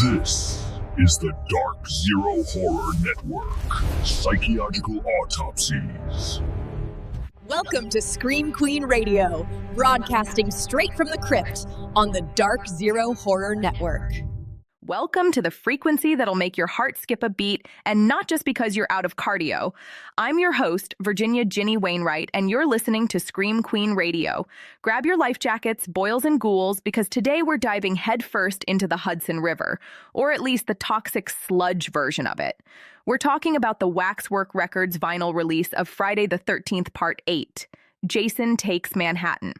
This is the Dark Zero Horror Network. Psychological autopsies. Welcome to Scream Queen Radio, broadcasting straight from the crypt on the Dark Zero Horror Network. Welcome to the frequency that'll make your heart skip a beat, and not just because you're out of cardio. I'm your host, Virginia Ginny Wainwright, and you're listening to Scream Queen Radio. Grab your life jackets, boils and ghouls, because today we're diving headfirst into the Hudson River, or at least the toxic sludge version of it. We're talking about the Waxwork Records vinyl release of Friday the 13th Part 8, Jason Takes Manhattan.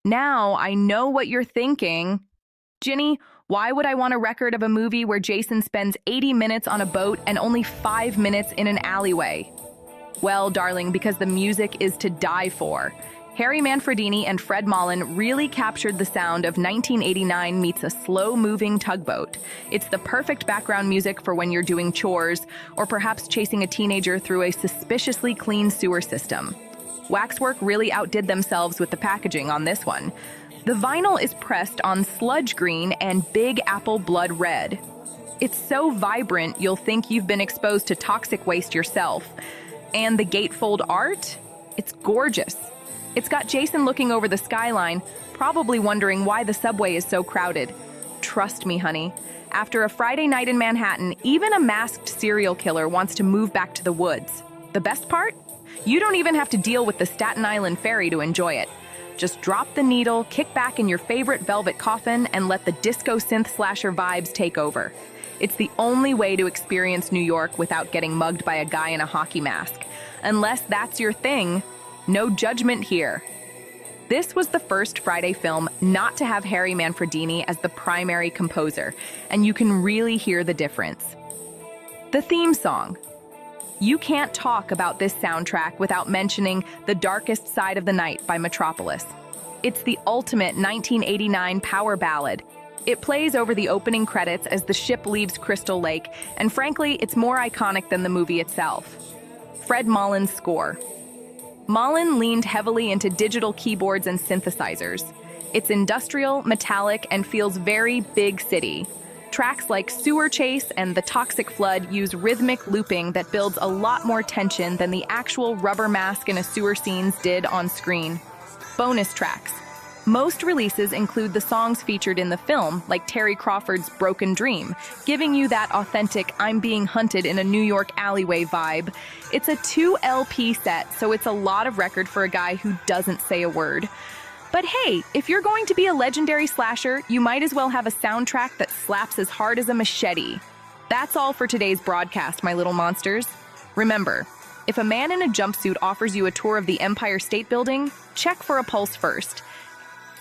Now, I know what you're thinking. Ginny, why would I want a record of a movie where Jason spends 80 minutes on a boat and only 5 minutes in an alleyway? Well, darling, because the music is to die for. Harry Manfredini and Fred Mollin really captured the sound of 1989 meets a slow-moving tugboat. It's the perfect background music for when you're doing chores, or perhaps chasing a teenager through a suspiciously clean sewer system. Waxwork really outdid themselves with the packaging on this one. The vinyl is pressed on sludge green and Big Apple blood red. It's so vibrant you'll think you've been exposed to toxic waste yourself. And the gatefold art? It's gorgeous. It's got Jason looking over the skyline, probably wondering why the subway is so crowded. Trust me, honey. After a Friday night in Manhattan, even a masked serial killer wants to move back to the woods. The best part? You don't even have to deal with the Staten Island ferry to enjoy it. Just drop the needle, kick back in your favorite velvet coffin, and let the disco synth slasher vibes take over. It's the only way to experience New York without getting mugged by a guy in a hockey mask. Unless that's your thing, no judgment here. This was the first Friday film not to have Harry Manfredini as the primary composer, and you can really hear the difference. The theme song. You can't talk about this soundtrack without mentioning The Darkest Side of the Night by Metropolis. It's the ultimate 1989 power ballad. It plays over the opening credits as the ship leaves Crystal Lake, and frankly, it's more iconic than the movie itself. Fred Mollin's score. Mollin leaned heavily into digital keyboards and synthesizers. It's industrial, metallic, and feels very big city. Tracks like Sewer Chase and The Toxic Flood use rhythmic looping that builds a lot more tension than the actual rubber mask in a sewer scenes did on screen. Bonus tracks. Most releases include the songs featured in the film, like Terry Crawford's Broken Dream, giving you that authentic I'm being hunted in a New York alleyway vibe. It's a 2 LP set, so it's a lot of record for a guy who doesn't say a word. But hey, if you're going to be a legendary slasher, you might as well have a soundtrack that slaps as hard as a machete. That's all for today's broadcast, my little monsters. Remember, if a man in a jumpsuit offers you a tour of the Empire State Building, check for a pulse first.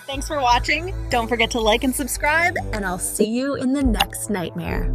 Thanks for watching. Don't forget to like and subscribe, and I'll see you in the next nightmare.